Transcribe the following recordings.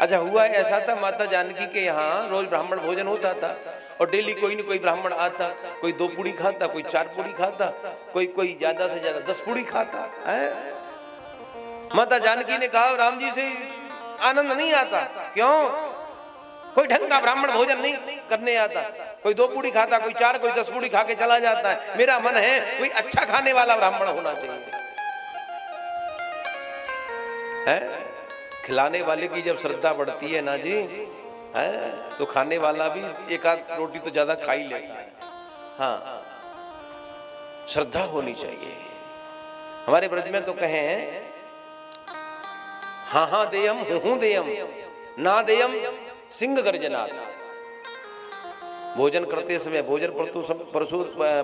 अच्छा हुआ ऐसा था, माता जानकी के यहाँ रोज ब्राह्मण भोजन होता था और डेली कोई न कोई ब्राह्मण आता, कोई 2 पूड़ी खाता, कोई 4 पूड़ी खाता, कोई ज्यादा से ज्यादा 10 पूड़ी खाता है। माता जानकी ने कहा राम जी से आनंद नहीं आता, क्यों? कोई ढंग का ब्राह्मण भोजन नहीं करने आता, कोई 2 पूड़ी खाता, कोई 4, कोई 10 पूड़ी खा के चला जाता है। मेरा मन है कोई अच्छा खाने वाला ब्राह्मण होना चाहिए है। खिलाने वाले की जब श्रद्धा बढ़ती है ना जी है, तो खाने वाला भी एक आध रोटी तो ज्यादा खा ही लेता है। हाँ, श्रद्धा होनी चाहिए। हमारे ब्रज में तो कहे हाँ हाँ देयम हूं देयम ना देयम सिंह गर्जनाथ। भोजन करते समय, भोजन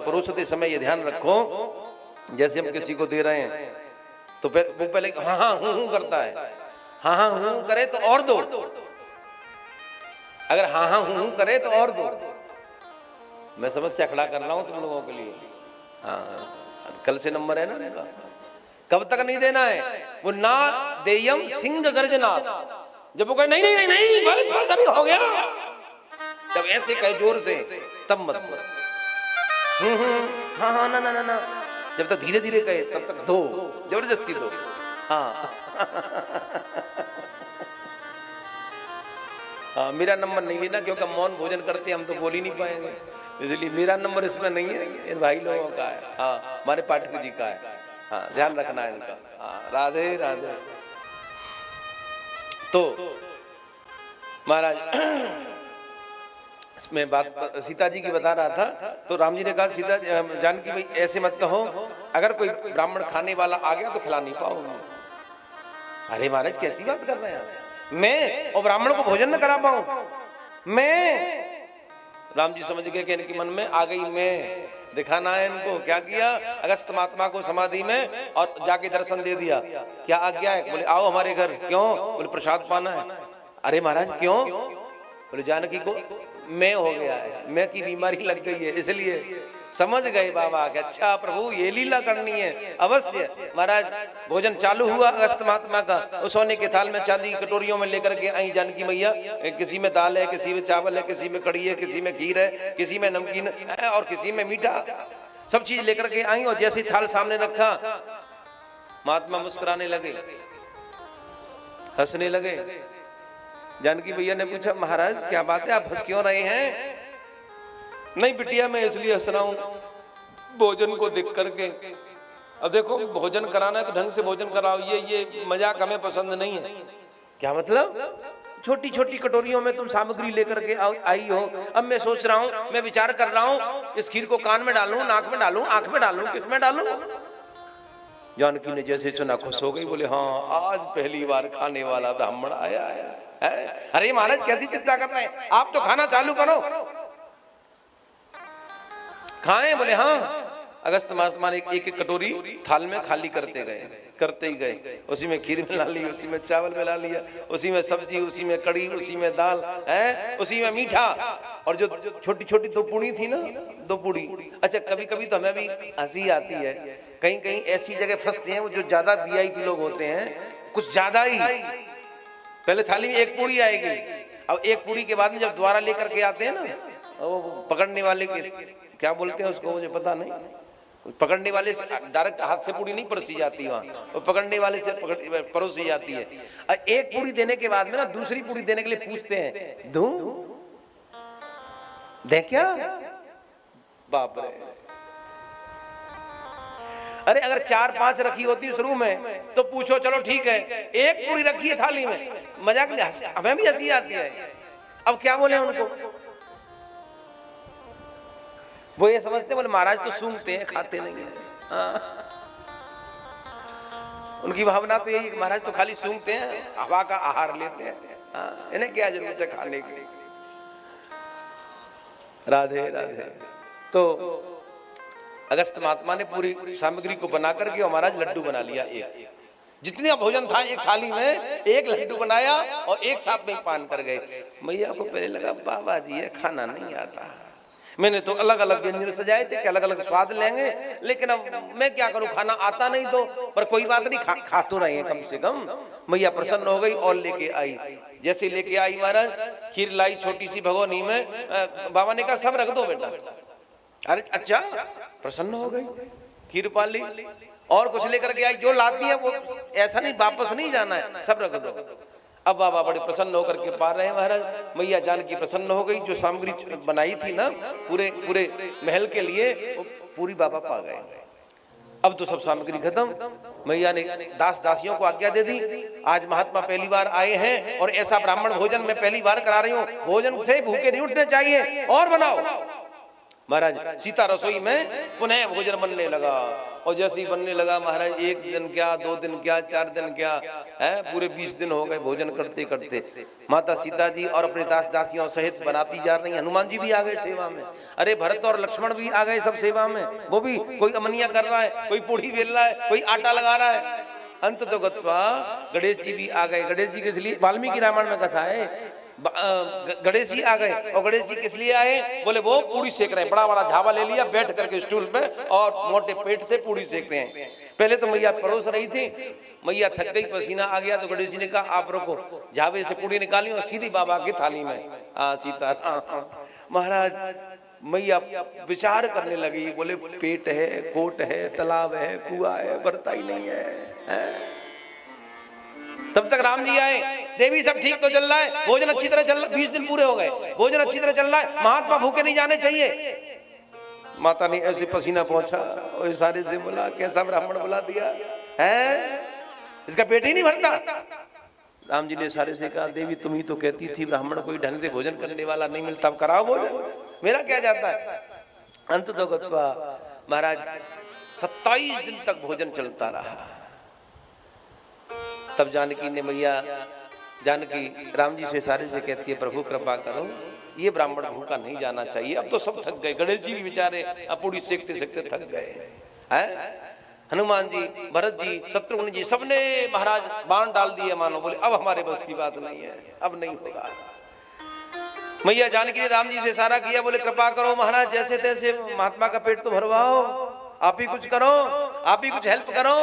परोसते समय ये ध्यान रखो, जैसे हम किसी को दे रहे हैं तो वो पहले हाँ हाँ हूं करता है, हाँ हाँ हूं करे तो और दो, अगर हाँ हाँ हूं करे तो और दो। मैं समस्या खड़ा कर रहा हूं तुम लोगों के लिए। हाँ, कल से नंबर है ना उनका। कब तक नहीं देना है? वो ना देयम सिंह गर्जनाथ। जब वो कहे नहीं नहीं नहीं बस बस अरे हो गया, जब ऐसे कहे जोर से तब मत। हाँ हाँ ना ना ना ना, जब तक धीरे धीरे कहे तब तक दो, जबरदस्ती दो। हाँ हाँ, मेरा नंबर नहीं लेना, क्योंकि मौन भोजन करते हम तो बोल ही नहीं पाएंगे, इसलिए मेरा नंबर इसमें नहीं है, इन भाई लोगों का है। हाँ, हमारे पाठक जी का है। हाँ, ध्यान रखना है इनका। हाँ, राधे राधे। तो महाराज इसमें बात सीता जी की बता रहा था, तो राम जी ने कहा सीता जानकी भाई ऐसे मत कहो, अगर कोई ब्राह्मण खाने वाला आ गया तो खिला नहीं पाओगे। अरे महाराज कैसी बात कर रहे हैं, मैं और ब्राह्मण को भोजन न करा पाऊं? मैं राम जी समझ गए कि इनके मन में आ गई मैं, दिखाना है इनको। क्या किया? अगस्त महात्मा को समाधि में और जाके दर्शन दे दिया। क्या आज्ञा है? बोले आओ हमारे घर। क्यों? बोले प्रसाद पाना है। अरे महाराज क्यों? बोले जानकी को मैं हो गया है, मैं की बीमारी लग गई है, इसलिए। समझ गए बाबा कि अच्छा प्रभु ये लीला करनी है। अवश्य महाराज भोजन चालू हुआ अगस्त महात्मा का। उस सोने के थाल में चांदी की कटोरियों में लेकर के आई जानकी मैया। किसी में दाल है, किसी में चावल है, किसी में कड़ी है, किसी में खीर है, किसी में नमकीन है और किसी में मीठा, सब चीज लेकर के आई। और जैसे थाल सामने रखा, महात्मा मुस्कुराने लगे, हंसने लगे। जानकी भैया ने पूछा महाराज क्या बात है, आप हंस क्यों रहे हैं? नहीं बिटिया मैं इसलिए हंस रहा हूं भोजन को देख करके। अब देखो भोजन कराना है तो ढंग से भोजन कराओ, ये मजाक हमें पसंद नहीं है। क्या मतलब? छोटी छोटी कटोरियों में तुम सामग्री लेकर के आई हो। अब मैं सोच रहा हूं, मैं विचार कर रहा हूं इस खीर को कान में डालूं, नाक में डालूं, आंख में डालूं, किस में डालूं? जानकी ने जैसे सुना खुश हो गई। बोले हाँ आज पहली बार खाने वाला ब्राह्मण आया है। अरे महाराज कैसी चिंता कर रहे हैं, आप तो खाना चालू करो, खाएं। बोले हाँ। अगस्त महात्मा ने एक एक कटोरी थाल में खाली करते ही गए। उसी में खीर मिला ली, उसी में चावल मिला लिया, उसी में सब्जी, उसी में कड़ी, उसी में दाल है, उसी में मीठा। और जो छोटी छोटी 2 पूड़ी थी ना, 2 पूड़ी। अच्छा कभी कभी तो हमें भी हंसी आती है, कहीं कहीं ऐसी जगह फंसते हैं वो जो ज्यादा वीआईपी लोग होते हैं, कुछ ज्यादा ही पहले थाली में 1 पूड़ी आएगी। अब 1 पूड़ी के बाद में जब दोबारा लेकर के आते हैं ना, वो पकड़ने वाले क्या बोलते हैं उसको मुझे पता नहीं, पकड़ने वाले से डायरेक्ट हाथ से पूड़ी नहीं परोसी जाती वहां, और पकड़ने वाले से परोसी जाती है। 1 पूड़ी देने के बाद में ना दूसरी पूड़ी देने के लिए पूछते हैं दूं दे क्या? बाप रे। अरे अगर 4-5 रखी होती शुरू में तो पूछो चलो ठीक है, 1 पूड़ी रखी है थाली में, मजाक नहीं, हमें भी हंसी आती है। अब क्या बोले उनको? वो ये समझते बोले महाराज तो सूंघते हैं, खाते नहीं है। उनकी भावना तो यही, महाराज तो खाली सूंघते हैं, हवा का आहार लेते हैं, इन्हें क्या जरूरत है खाने की। राधे राधे। तो अगस्त महात्मा ने पूरी सामग्री को बना करके और महाराज लड्डू बना लिया। एक जितने भोजन था एक थाली में 1 लड्डू बनाया और एक साथ में पान कर गए। मैया को पहले लगा बाबा जी ये खाना नहीं आता, मैंने तो अलग अलग व्यंजन सजाए थे कि अलग अलग स्वाद लेंगे, लेकिन अब मैं क्या करूं, खाना आता नहीं तो, पर कोई बात नहीं, खा तो रहे हैं कम से कम। मैया प्रसन्न हो गई और लेके आई। जैसे लेके आई महाराज, खीर लाई छोटी सी भगोनी में, बाबा ने कहा सब रख दो बेटा। अरे अच्छा, प्रसन्न हो गई, खीर पा ली और कुछ लेकर के आई, जो लाती है वो ऐसा नहीं वापस नहीं जाना है, सब रख दो। अब बाबा बड़े प्रसन्न होकर के पा रहे हैं महाराज। मैया जानकी प्रसन्न हो गई, जो सामग्री बनाई थी ना पूरे पूरे महल के लिए, पूरी बाबा पा गए। अब तो सब सामग्री खत्म। मैया ने दास दासियों को आज्ञा दे दी, आज महात्मा पहली बार आए हैं और ऐसा ब्राह्मण भोजन मैं पहली बार करा रही हूँ, भोजन से भूखे नहीं उठने चाहिए, और बनाओ। महाराज सीता रसोई में पुनः भोजन बनने लगा, और जैसे ही बनने लगा महाराज, एक दिन क्या, 2 दिन क्या, 4 दिन क्या है, पूरे 20 दिन हो गए भोजन करते करते। माता सीता जी और अपने दास दासियों सहित बनाती जा रही, हनुमान जी भी आ गए सेवा में, अरे भरत और लक्ष्मण भी आ गए सब सेवा में, वो भी कोई अमनिया कर रहा है, कोई पूड़ी बेल रहा है, कोई आटा लगा रहा है। अंत तो गत्वा गणेश जी भी आ गए। गणेश जी किस लिए, वाल्मीकि रामायण में कथा है, गणेश जी आ गए। और गणेश जी किस लिए आए, बोले वो पूरी सेक रहे हैं, बड़ा बड़ा झावा ले लिया बैठ करके स्टूल पे, और मोटे पेट से पूड़ी सेक रहे हैं। पहले तो मैया परोस रही थी, मैया थक गई, पसीना आ गया, तो गणेश जी ने कहा आप रुको, झावे से पूड़ी निकाली और सीधी बाबा की थाली में। सीता महाराज, मैया विचार करने लगी, बोले पेट है, कोट है, तालाब है, कुआं है, बरता ही नहीं है। तब तक राम जी आए, देवी सब ठीक तो चल रहा है, भोजन अच्छी तरह चल रहा, 20 दिन पूरे हो गए, भोजन अच्छी तरह चल रहा है, महात्मा भूखे नहीं जाने चाहिए। माता ने ऐसे पसीना पहुंचा और इशारे से बोला, कैसा ब्राह्मण बुला दिया है, इसका पेट ही नहीं भरता। राम जी ने इशारे से कहा, देवी तुम ही तो कहती थी ब्राह्मण कोई ढंग से भोजन करने वाला नहीं मिलता, अब कराओ भोजन, मेरा क्या जाता है। अंत तो गत्वा महाराज 27 दिन तक भोजन चलता रहा। तब जानकी ने, मैया जानकी राम जी से इशारे से कहती है, प्रभु कृपा करो, ये ब्राह्मण भूखा नहीं जाना चाहिए। अब तो सब थक गए, गणेश जी भी बेचारे अब पूरी सेकते सेकते थक गए हैं। हनुमान जी, भरत जी, शत्रुघ्न जी, सबने महाराज बाण डाल दिए, मानो बोले अब हमारे बस की बात नहीं है, अब नहीं होगा। मैया जानकी ने राम जी से इशारा किया, बोले कृपा करो महाराज, जैसे तैसे महात्मा का पेट तो भरवाओ, आप ही कुछ करो, आप ही कुछ हेल्प करो।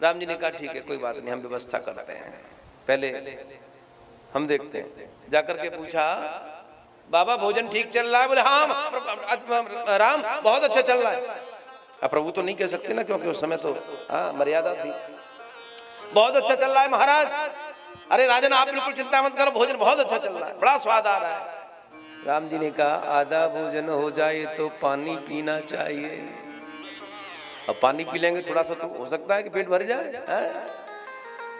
राम जी ने कहा ठीक है, कोई बात नहीं, हम व्यवस्था करते हैं, पहले हम देखते हैं। जाकर के पूछा, बाबा भोजन ठीक चल रहा है? बोले हाँ राम बहुत अच्छा चल रहा है। अब प्रभु तो नहीं कह सकते ना, क्योंकि उस समय तो मर्यादा थी। बहुत अच्छा चल रहा है महाराज, अरे राजन आप बिल्कुल चिंता मत करो, भोजन बहुत अच्छा चल रहा है, बड़ा स्वाद आ रहा है। राम जी ने कहा, आधा भोजन हो जाए तो पानी पीना चाहिए। अब पानी पी लेंगे थोड़ा सा तो हो सकता है कि पेट भर जाए।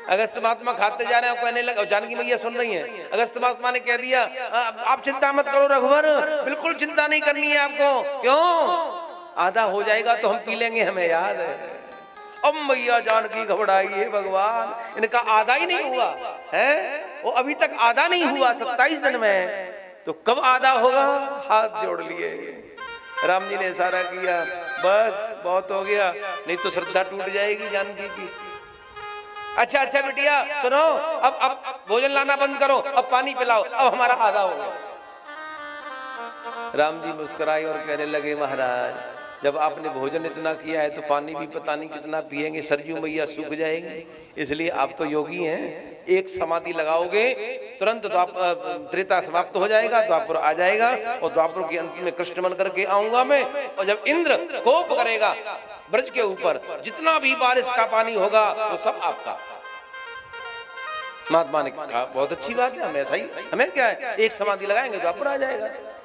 अगस्त महात्मा खाते जा रहे हैं, कहने लगा, जानकी मैया सुन रही हैं, अगस्त महात्मा ने कह दिया, आप चिंता मत करो रघुवर, बिल्कुल चिंता नहीं करनी है आपको। क्यों? आधा हो जाएगा तो हम पी लेंगे, हमें याद है। अब मैया जानकी घबराई, है भगवान, इनका आधा ही नहीं हुआ है, वो अभी तक आधा नहीं हुआ 27 दिन में, तो कब आधा होगा? हाथ जोड़ लिए राम जी ने इशारा किया, बस बहुत हो गया, नहीं तो श्रद्धा टूट जाएगी जानकी की। अच्छा अच्छा बिटिया सुनो, अब भोजन लाना बंद करो, अब पानी पिलाओ, अब हमारा आधा हो गया। राम जी मुस्कुराए और कहने लगे, महाराज जब आपने भोजन इतना किया है तो पानी भी पता नहीं कितना पिएंगे, सरजू मैया सूख जाएंगे, इसलिए आप तो योगी हैं, एक समाधि लगाओगे तुरंत त्रेता समाप्त हो जाएगा, द्वापर आ जाएगा, और द्वापर के अंत में कृष्ण बन करके आऊंगा मैं, और जब इंद्र कोप करेगा ब्रज के ऊपर, जितना भी बारिश का पानी होगा वो सब आपका। महात्मा ने कहा बहुत अच्छी बात है, हम ऐसा ही, हमें क्या है, एक समाधि लगाएंगे द्वापर आ जाएगा।